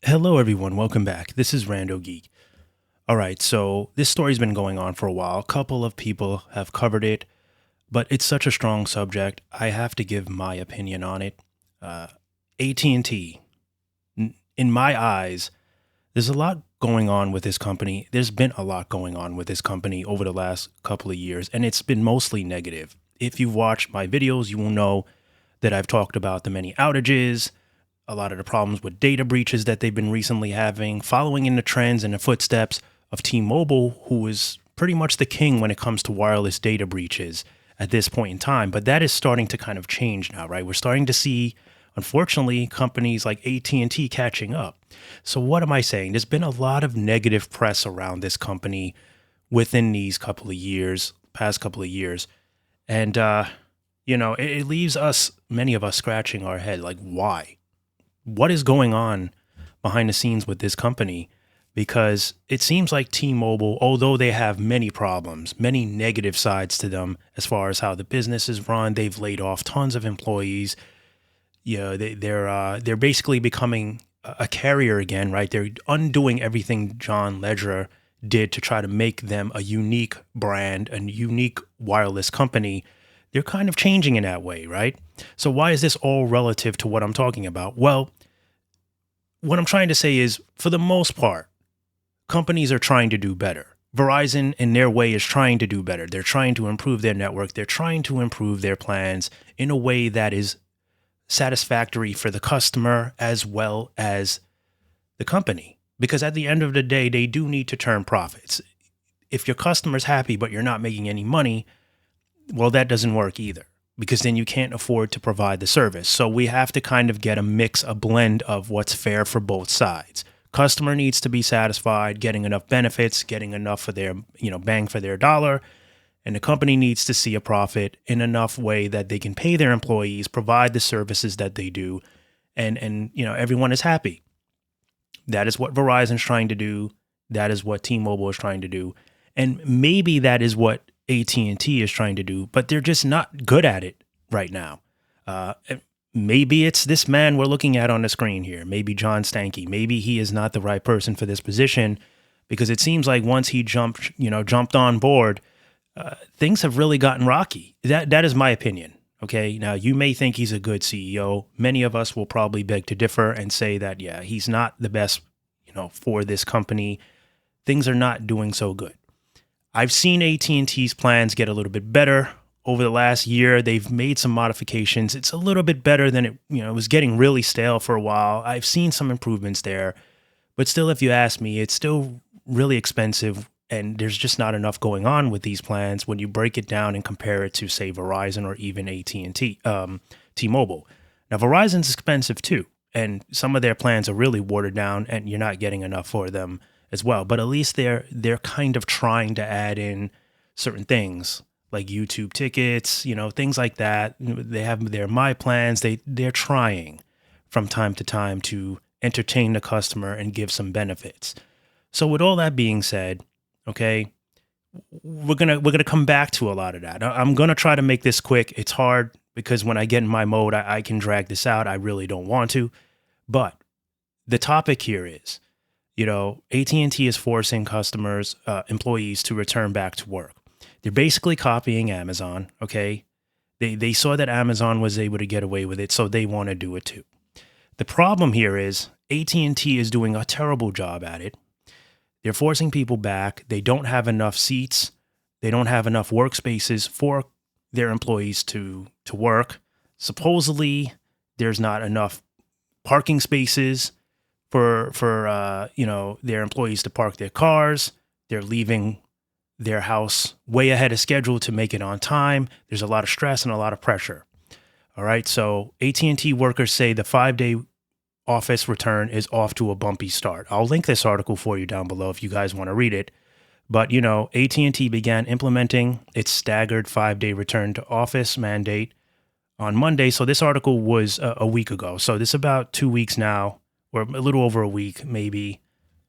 Hello, everyone. Welcome back. This is Rando Geek. All right, so this story's been going on for a while. A couple of people have covered it, but it's such a strong subject. I have to give my opinion on it. Uh, AT&T, in my eyes, there's a lot going on with this company. There's been a lot going on with this company over the last couple of years, and it's been mostly negative. If you've watched my videos, you will know that I've talked about the many outages, a lot of the problems with data breaches that they've been recently having, following in the trends and the footsteps of T-Mobile, who is pretty much the king when it comes to wireless data breaches at this point in time. But that is starting to kind of change now, right? We're starting to see, unfortunately, companies like AT&T catching up. So what am I saying? There's been a lot of negative press around this company within these past couple of years. And, it leaves many of us scratching our head, like, why? What is going on behind the scenes with this company? Because it seems like T-Mobile, although they have many problems, many negative sides to them as far as how the business is run, they've laid off tons of employees. They're basically becoming a carrier again, right? They're undoing everything John Ledger did to try to make them a unique brand, a unique wireless company. They're kind of changing in that way, right? So why is this all relative to what I'm talking about? Well, what I'm trying to say is, for the most part, companies are trying to do better. Verizon, in their way, is trying to do better. They're trying to improve their network. They're trying to improve their plans in a way that is satisfactory for the customer as well as the company. Because at the end of the day, they do need to turn profits. If your customer's happy, but you're not making any money, well, that doesn't work either, because then you can't afford to provide the service. So we have to kind of get a blend of what's fair for both sides. Customer needs to be satisfied, getting enough benefits, getting enough for their, bang for their dollar. And the company needs to see a profit in enough way that they can pay their employees, provide the services that they do, and everyone is happy. That is what Verizon's trying to do. That is what T-Mobile is trying to do. And maybe that is what AT&T is trying to do, but they're just not good at it right now. Maybe it's this man we're looking at on the screen here. Maybe John Stankey. Maybe he is not the right person for this position, because it seems like once he jumped on board, things have really gotten rocky. That is my opinion. Okay. Now, you may think he's a good CEO. Many of us will probably beg to differ and say that, yeah, he's not the best, for this company. Things are not doing so good. I've seen AT&T's plans get a little bit better over the last year. They've made some modifications. It's a little bit better than it was getting really stale for a while. I've seen some improvements there, but still, if you ask me, it's still really expensive, and there's just not enough going on with these plans when you break it down and compare it to, say, Verizon or even AT&T, T-Mobile. Now, Verizon's expensive too, and some of their plans are really watered down, and you're not getting enough for them as well. But at least they're kind of trying to add in certain things like YouTube tickets, things like that. They have their My Plans. They're trying from time to time to entertain the customer and give some benefits. So with all that being said, okay, we're gonna come back to a lot of that. I'm gonna try to make this quick. It's hard because when I get in my mode, I can drag this out. I really don't want to. But the topic here is, AT&T is forcing employees to return back to work. They're basically copying Amazon, okay? They saw that Amazon was able to get away with it, so they want to do it too. The problem here is AT&T is doing a terrible job at it. They're forcing people back. They don't have enough seats. They don't have enough workspaces for their employees to work. Supposedly, there's not enough parking spaces for their employees to park their cars. They're leaving their house way ahead of schedule to make it on time. There's a lot of stress and a lot of pressure. All right, so AT&T workers say the 5-day office return is off to a bumpy start. I'll link this article for you down below if you guys want to read it. But, AT&T began implementing its staggered 5-day return to office mandate on Monday. So this article was a week ago. So this is about 2 weeks now, or a little over a week, maybe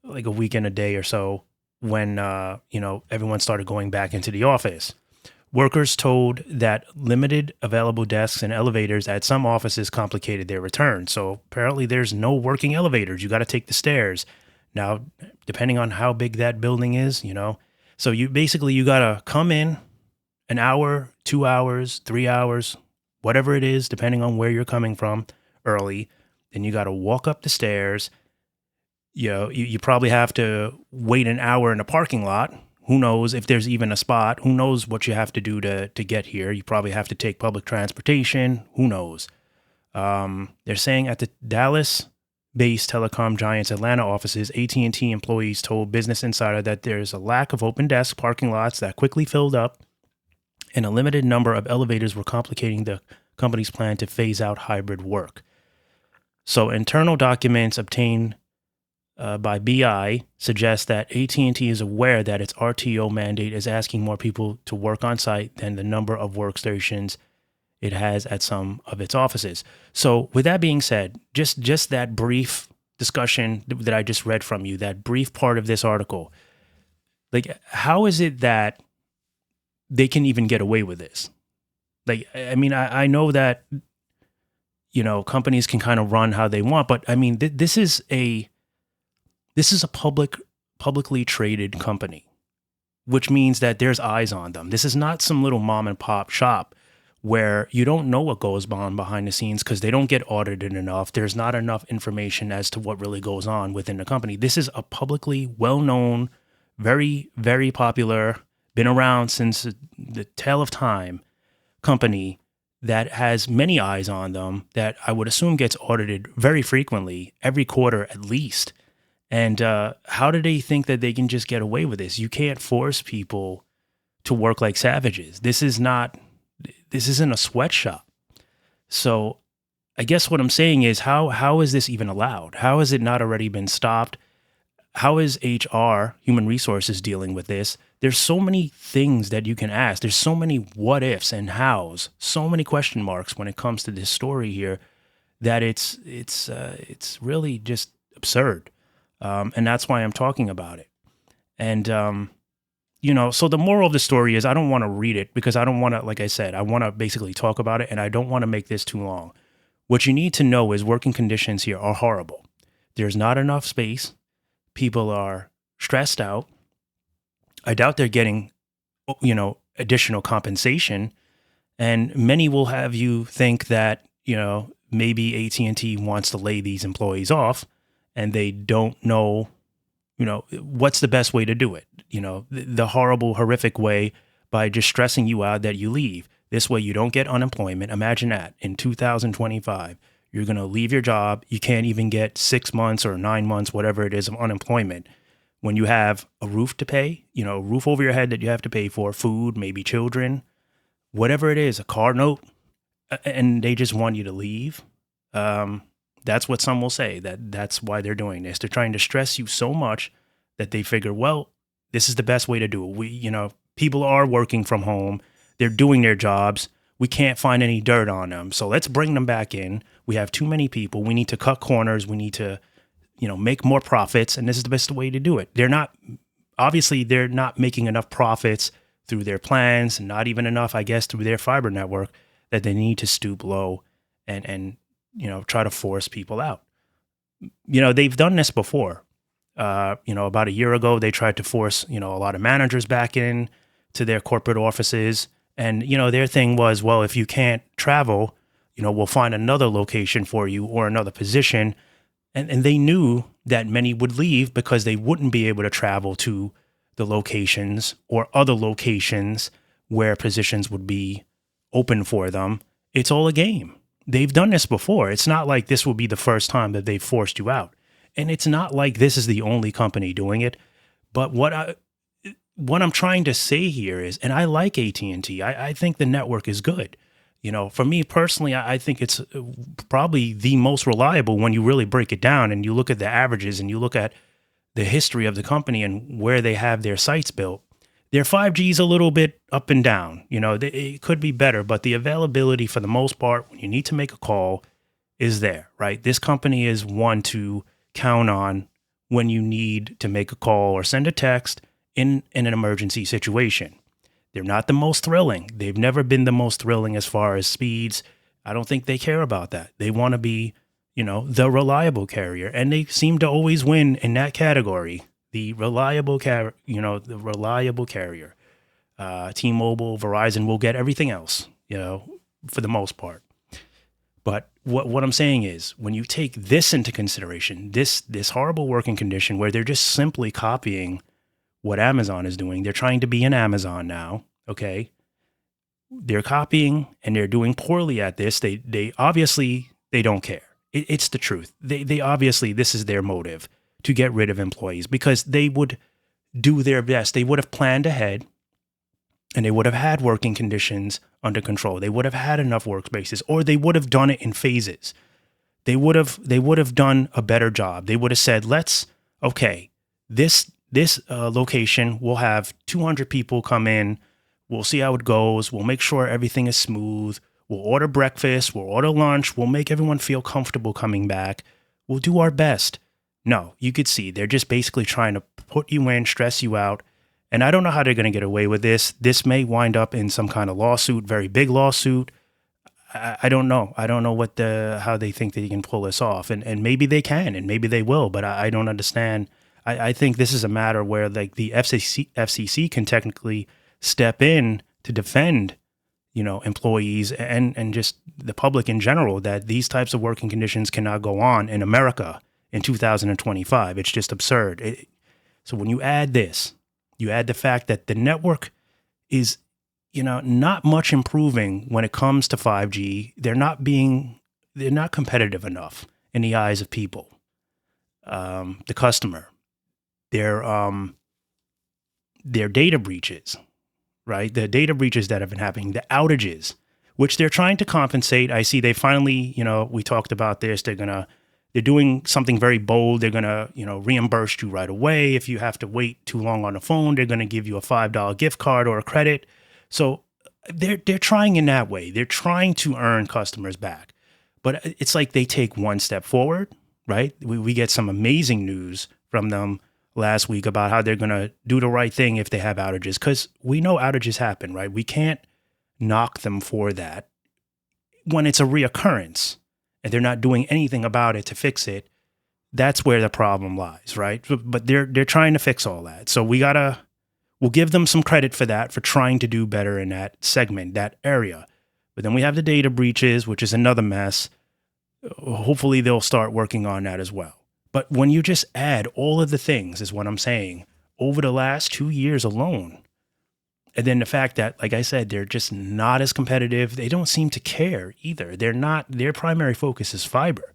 like a week and a day or so, when, everyone started going back into the office. Workers told that limited available desks and elevators at some offices complicated their return. So apparently there's no working elevators. You got to take the stairs. Now, depending on how big that building is, so you got to come in an hour, 2 hours, 3 hours, whatever it is, depending on where you're coming from early. Then you got to walk up the stairs. You probably have to wait an hour in a parking lot. Who knows if there's even a spot? Who knows what you have to do to get here? You probably have to take public transportation. Who knows? They're saying at the Dallas-based telecom giant's Atlanta offices, AT&T employees told Business Insider that there's a lack of open desk parking lots that quickly filled up, and a limited number of elevators were complicating the company's plan to phase out hybrid work. So internal documents obtained by BI suggests that AT&T is aware that its RTO mandate is asking more people to work on site than the number of workstations it has at some of its offices. So with that being said, just that brief discussion that I just read from you, that brief part of this article, like, how is it that they can even get away with this? Like, I mean, I know that, companies can kind of run how they want, but I mean, this is a publicly traded company, which means that there's eyes on them. This is not some little mom and pop shop where you don't know what goes on behind the scenes because they don't get audited enough. There's not enough information as to what really goes on within the company. This is a publicly well-known, very, very popular, been around since the tale of time company that has many eyes on them, that I would assume gets audited very frequently, every quarter at least. And how do they think that they can just get away with this? You can't force people to work like savages. This isn't a sweatshop. So I guess what I'm saying is, how is this even allowed? How has it not already been stopped? How is HR, human resources, dealing with this? There's so many things that you can ask. There's so many what ifs and hows, so many question marks when it comes to this story here, that it's really just absurd. And that's why I'm talking about it. And, so the moral of the story is, I don't want to read it because I don't want to, like I said, I want to basically talk about it, and I don't want to make this too long. What you need to know is working conditions here are horrible. There's not enough space. People are stressed out. I doubt they're getting, additional compensation. And many will have you think that, maybe AT&T wants to lay these employees off, and they don't know, what's the best way to do it. The horrible, horrific way, by just stressing you out that you leave. This way you don't get unemployment. Imagine that in 2025, you're going to leave your job. You can't even get 6 months or 9 months, whatever it is, of unemployment, when you have a roof to pay, a roof over your head that you have to pay for, food, maybe children, whatever it is, a car note, and they just want you to leave. That's what some will say, that's why they're doing this. They're trying to stress you so much that they figure, well, this is the best way to do it. People are working from home. They're doing their jobs. We can't find any dirt on them. So let's bring them back in. We have too many people. We need to cut corners. We need to, make more profits. And this is the best way to do it. They're not making enough profits through their plans, and not even enough, I guess, through their fiber network, that they need to stoop low and try to force people out. They've done this before. About a year ago, they tried to force, a lot of managers back in to their corporate offices. And, their thing was, well, if you can't travel, we'll find another location for you or another position. And they knew that many would leave because they wouldn't be able to travel to the locations or other locations where positions would be open for them. It's all a game. They've done this before. It's not like this will be the first time that they've forced you out. And it's not like this is the only company doing it. But what I'm trying to say here is, and I like AT&T. I think the network is good. For me personally, I think it's probably the most reliable when you really break it down and you look at the averages and you look at the history of the company and where they have their sites built. Their 5G is a little bit up and down. It could be better, but the availability for the most part, when you need to make a call, is there, right? This company is one to count on when you need to make a call or send a text in an emergency situation. They're not the most thrilling. They've never been the most thrilling as far as speeds. I don't think they care about that. They want to be, the reliable carrier, and they seem to always win in that category. The reliable the reliable carrier. T-Mobile, Verizon will get everything else, for the most part. But what I'm saying is, when you take this into consideration, this horrible working condition where they're just simply copying what Amazon is doing, they're trying to be an Amazon now, okay? They're copying and they're doing poorly at this. They obviously they don't care. It's the truth. They obviously, this is their motive, to get rid of employees, because they would do their best. They would have planned ahead, and they would have had working conditions under control. They would have had enough workspaces, or they would have done it in phases. They would have done a better job. They would have said, this location will have 200 people come in. We'll see how it goes. We'll make sure everything is smooth. We'll order breakfast. We'll order lunch. We'll make everyone feel comfortable coming back. We'll do our best. No, you could see they're just basically trying to put you in, stress you out. And I don't know how they're going to get away with this. This may wind up in some kind of lawsuit, very big lawsuit. I don't know. I don't know how they think they can pull this off. And maybe they can, and maybe they will, but I don't understand. I think this is a matter where like the FCC can technically step in to defend, employees and just the public in general, that these types of working conditions cannot go on in America in 2025. It's just absurd. So when you add this, you add the fact that the network is, not much improving when it comes to 5G. They're not competitive enough in the eyes of people, the customer. Their data breaches, right? The data breaches that have been happening, the outages, which they're trying to compensate. I see they finally, we talked about this. They're doing something very bold. They're going to, reimburse you right away. If you have to wait too long on the phone, they're going to give you a $5 gift card or a credit. So they're trying in that way. They're trying to earn customers back. But it's like they take one step forward, right? We get some amazing news from them last week about how they're going to do the right thing if they have outages, because we know outages happen, right? We can't knock them for that. When it's a reoccurrence and they're not doing anything about it to fix it, that's where the problem lies, right? But they're trying to fix all that. So we'll give them some credit for that, for trying to do better in that segment, that area. But then we have the data breaches, which is another mess. Hopefully they'll start working on that as well. But when you just add all of the things, is what I'm saying, over the last 2 years alone, and then the fact that, like I said, they're just not as competitive. They don't seem to care either. Their primary focus is fiber.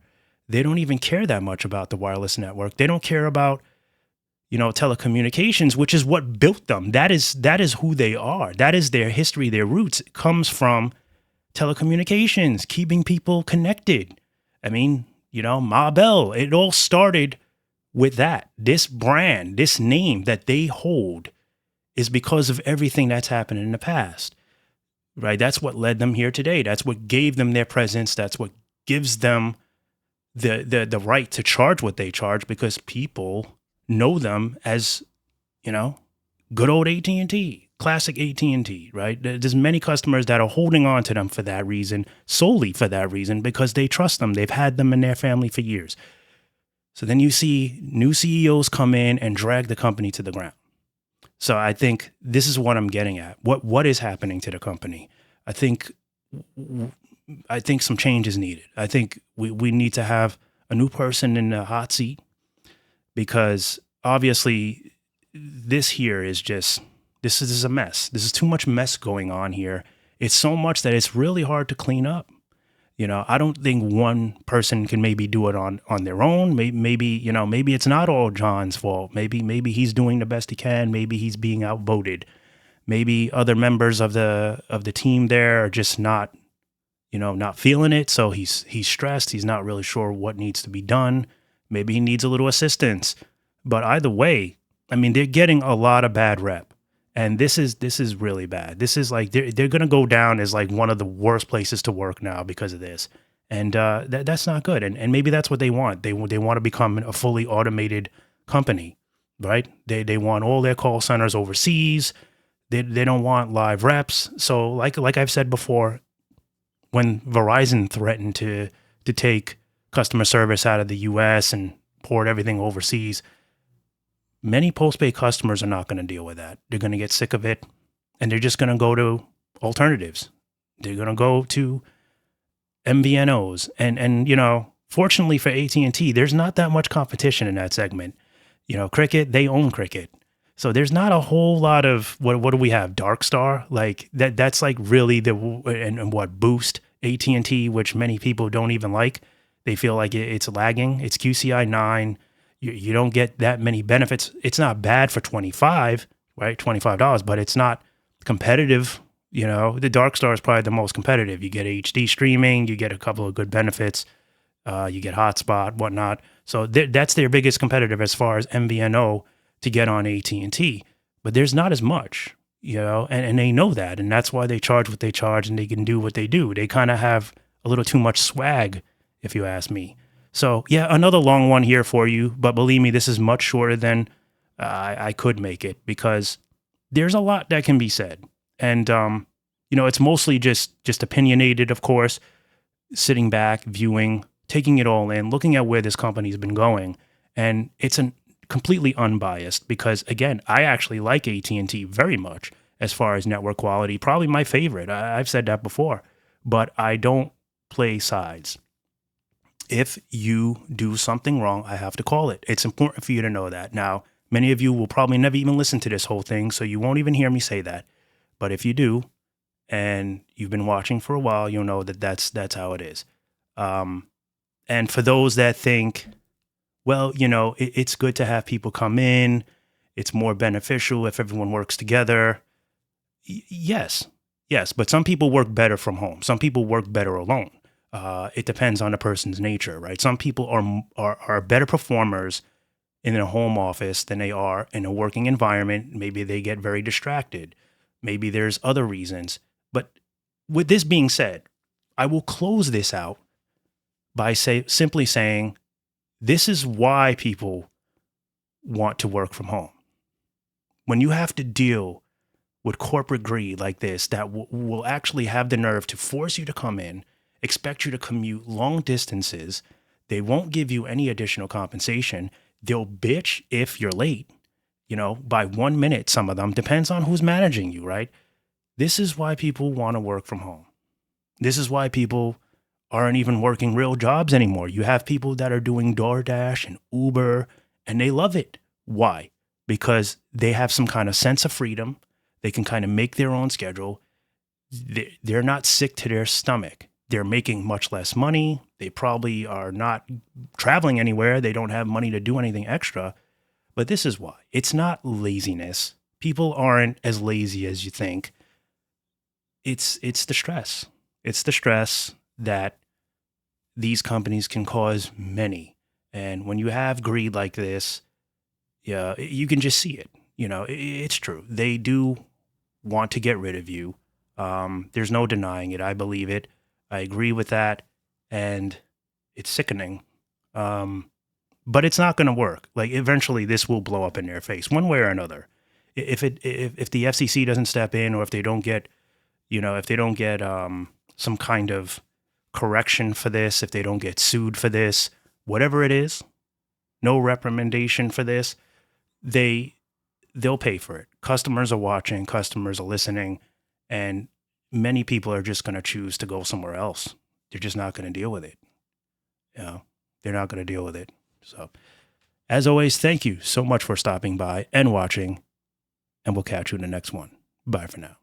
They don't even care that much about the wireless network. They don't care about, telecommunications, which is what built them. That is who they are. That is their history, their roots. It comes from telecommunications, keeping people connected. I mean, Ma Bell, it all started with that. This brand, this name that they hold is because of everything that's happened in the past, right? That's what led them here today. That's what gave them their presence. That's what gives them the right to charge what they charge, because people know them as, good old AT&T, classic AT&T, right? There's many customers that are holding on to them for that reason, solely for that reason, because they trust them. They've had them in their family for years. So then you see new CEOs come in and drag the company to the ground. So I think this is what I'm getting at. What is happening to the company? I think some change is needed. I think we need to have a new person in the hot seat, because obviously this is a mess. This is too much mess going on here. It's so much that it's really hard to clean up. I don't think one person can maybe do it on their own. Maybe it's not all John's fault. Maybe he's doing the best he can. Maybe he's being outvoted. Maybe other members of the team there are just not feeling it. So he's stressed. He's not really sure what needs to be done. Maybe he needs a little assistance. But either way, I mean, they're getting a lot of bad rep. And this is really bad. This is like they're going to go down as like one of the worst places to work now because of this. And that's not good. And maybe that's what they want. They want to become a fully automated company, right? They want all their call centers overseas. They don't want live reps. So like I've said before, when Verizon threatened to take customer service out of the US and port everything overseas, many postpaid customers are not going to deal with that. They're going to get sick of it, and they're just going to go to alternatives. They're going to go to MVNOs, and fortunately for AT&T, there's not that much competition in that segment. Cricket, they own Cricket. So there's not a whole lot of what do we have? Dark Star, like that's like really and what Boost, AT&T, which many people don't even like. They feel like it's lagging. It's QCI 9. You don't get that many benefits. It's not bad for 25, right? $25, but it's not competitive. The Dark Star is probably the most competitive. You get HD streaming, you get a couple of good benefits, you get hotspot, whatnot. So that's their biggest competitive as far as MVNO to get on AT&T. But there's not as much, and they know that, and that's why they charge what they charge, and they can do what they do. They kind of have a little too much swag, if you ask me. So yeah, another long one here for you, but believe me, this is much shorter than I could make it, because there's a lot that can be said. And, it's mostly just opinionated, of course, sitting back, viewing, taking it all in, looking at where this company's been going. And it's completely unbiased because, again, I actually like AT&T very much as far as network quality, probably my favorite. I've said that before, but I don't play sides. If you do something wrong, I have to call it. It's important for you to know that. Now, many of you will probably never even listen to this whole thing, so you won't even hear me say that. But if you do, and you've been watching for a while, you'll know that that's how it is. And for those that think, well, it's good to have people come in, it's more beneficial if everyone works together. Yes, but some people work better from home. Some people work better alone. It depends on the person's nature, right? Some people are better performers in a home office than they are in a working environment. Maybe they get very distracted. Maybe there's other reasons. But with this being said, I will close this out by simply saying, this is why people want to work from home. When you have to deal with corporate greed like this, that will actually have the nerve to force you to come in, expect you to commute long distances. They won't give you any additional compensation. They'll bitch if you're late, by 1 minute, some of them. Depends on who's managing you, right? This is why people want to work from home. This is why people aren't even working real jobs anymore. You have people that are doing DoorDash and Uber, and they love it. Why? Because they have some kind of sense of freedom. They can kind of make their own schedule. They're not sick to their stomach. They're making much less money. They probably are not traveling anywhere. They don't have money to do anything extra. But this is why. It's not laziness. People aren't as lazy as you think. It's the stress. It's the stress that these companies can cause many. And when you have greed like this, yeah, you can just see it. It's true. They do want to get rid of you. There's no denying it. I believe it. I agree with that. And it's sickening. But it's not going to work. Like, eventually this will blow up in their face one way or another. If the FCC doesn't step in, or if they don't get, some kind of correction for this, if they don't get sued for this, whatever it is, no reprimandation for this, they'll pay for it. Customers are watching, customers are listening, and many people are just going to choose to go somewhere else. They're just not going to deal with it. They're not going to deal with it. So, as always, thank you so much for stopping by and watching, and we'll catch you in the next one. Bye for now.